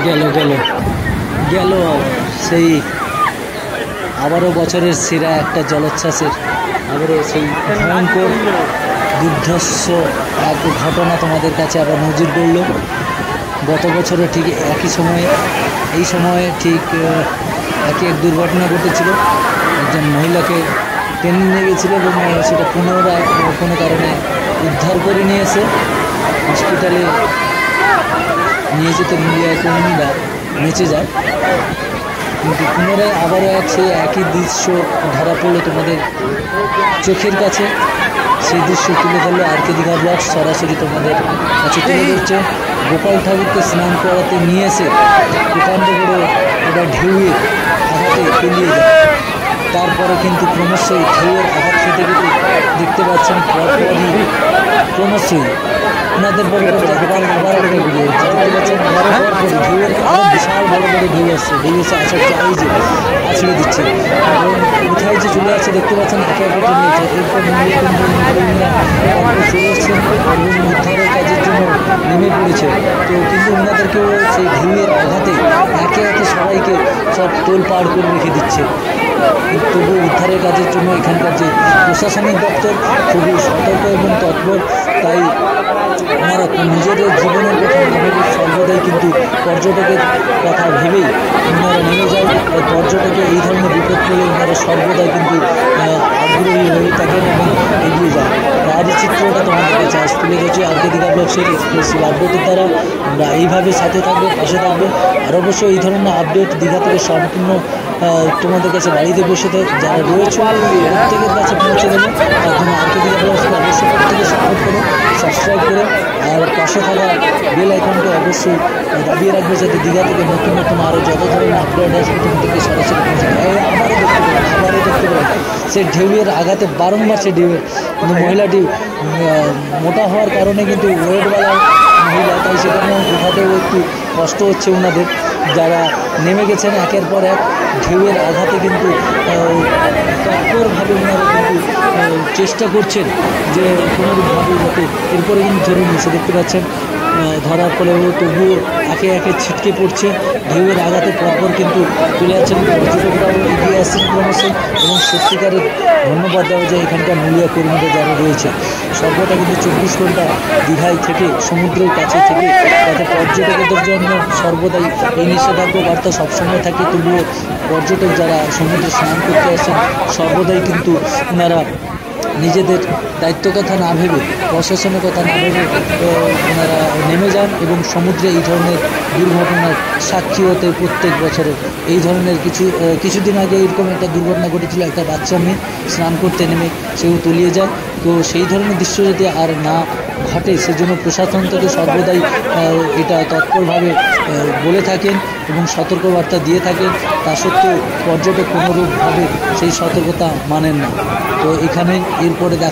গেল গেল গেল সেই আবারও বছরের সেরা একটা জলোচ্ছ্বাসের আবারও সেই ভয়ঙ্কর দুর্ধর্ষ এক ঘটনা তোমাদের কাছে আবার নজির করল। গত বছরও ঠিক একই সময়ে এই সময়ে ঠিক একই এক দুর্ঘটনা ঘটেছিল। একজন মহিলাকে টেনে নিয়ে গেছিল এবং সেটা পুনরায় কোনো কারণে উদ্ধার করে নিয়ে এসে হসপিটালে নিয়ে যেতে মিডিয়া কর্মীরা বেঁচে যায়, কিন্তু পুনরায় আবারও সেই একই দৃশ্য ধরা পড়লো তোমাদের চোখের কাছে। সেই দৃশ্য তুলে ধরলো আর কে দীঘা ব্লগস সরাসরি তোমাদের কাছে তুলে ধরছে। গোপাল ঠাকুরকে স্নান করাতে নিয়ে এসে প্রকাণ্ড করে এটা ঢেউয়ের আঘাতে তলিয়ে যায়। তারপরে কিন্তু ক্রমশই ঢেউয়ের আঘাত খেতে খেতে দেখতে পাচ্ছেন পরপরই ক্রমশই ওনাদের বড় বড় আবার একটা ভিডিও দেখতে পাচ্ছেন ঢেউয়ের বিশাল বড় বড় ঢেউ আসছে, ঢেউ এসে আছড়ে দিচ্ছে এবং কোথায় যে চলে আসছে দেখতে পাচ্ছেন একে একে টেনে নিচ্ছে। এরপর চলে এসছেন এবং উদ্ধারের কাজের জন্য নেমে পড়েছে। তো কিন্তু ওনাদেরকেও সেই ঢেউয়ের আঘাতে একে একে সবাইকে সব তোল পাড় করে রেখে দিচ্ছে। তবু উদ্ধারের কাজের জন্য এখানকার যে প্রশাসনিক দপ্তর খুবই সতর্ক এবং তৎপর, তাই ওনারা নিজেদের জীবনের কথা না ভেবে সর্বদাই কিন্তু পর্যটকের কথা ভেবেই ওনারা নেমে যায়। পর্যটকের এই ধরনের বিপদ পেলে ওনারা সর্বদাই কিন্তু আগ্রহী হয়ে থাকেন এবং এগিয়ে যায়। তারই চিত্রটা তোমাদের কাছে আজ তুলে ধরছি আর কে দীঘা ব্লগসের এক্সক্লুসিভ আপডেটের দ্বারা। আমরা এইভাবে সাথে থাকবে, পাশে থাকবে, আর অবশ্যই এই ধরনের আপডেট দীঘা থেকে সম্পূর্ণ তোমাদের কাছে বাড়িতে বসে যারা রয়েছে প্রত্যেকের কাছে পৌঁছে দেবো। তার জন্য আর কে দীঘা ব্লগসকে অবশ্যই প্রত্যেকে সাপোর্ট করে সাবস্ক্রাইব করে আর পাশে থাকা বেল আইকনকে অবশ্যই দাবিয়ে রাখবে, যাতে দীঘা থেকে নতুন নতুন আরও যত ধরনের আপডেট আসবে তোমাদেরকে সরাসরি পৌঁছে দেবে। আবারও দেখতে পাবেন সেই ঢেউয়ের আঘাতে বারংবার সেই ঢেউয়ের কিন্তু মহিলাটি মোটা হওয়ার কারণে কিন্তু ওয়েটওয়ালা মহিলা, তাই সেখানে উঠাতেও একটু কষ্ট হচ্ছে ওনাদের। যারা নেমে গেছেন একের পর এক ঢেউয়ের আঘাতে কিন্তু তৎপরভাবে ওনারা কিন্তু চেষ্টা করছেন যে কোনোভাবে যাতে এরপরে কিন্তু ধরে নিয়েছে দেখতে পাচ্ছেন। ধরার ফলেও তবুও একে একে ছিটকে পড়ছে ঢেউয়ের আঘাতে পরপর কিন্তু চলে যাচ্ছেন পর্যটকরাও এগিয়ে আসছেন ক্রমশই। এবং সত্যিকারের ধন্যবাদ দেওয়া যায় এখানকার মিডিয়া কর্মীরা যারা রয়েছে সর্বদা কিন্তু 24 ঘন্টা দীঘায় থেকে সমুদ্রের কাছে থেকে যাতে পর্যটকদের জন্য সর্বদাই এই নিষেধাজ্ঞা বার্তা সবসময় থাকে। তবুও পর্যটক যারা সমুদ্রে স্নান করতে আসছেন সর্বদাই কিন্তু ওনারা নিজেদের দায়িত্ব কথা না ভেবে প্রশাসনের কথা না ভেবে ওনারা নেমে যান এবং সমুদ্রে এই ধরনের দুর্ঘটনার সাক্ষী হতে প্রত্যেক বছরে এই ধরনের কিছুদিন আগে এরকম একটা দুর্ঘটনা ঘটেছিল। একটা বাচ্চা মেয়ে স্নান করতে নেমে সেও তলিয়ে যায়। তো সেই ধরনের দৃশ্য যদি আর না ঘটে সেজন্য প্রশাসন থেকে সর্বদাই এটা তৎপরভাবে বলে থাকেন এবং সতর্কবার্তা দিয়ে থাকেন। তা সত্ত্বেও পর্যটক কোনোরূপভাবে সেই সতর্কতা মানেন না। তো এখানে এরপরে দেখা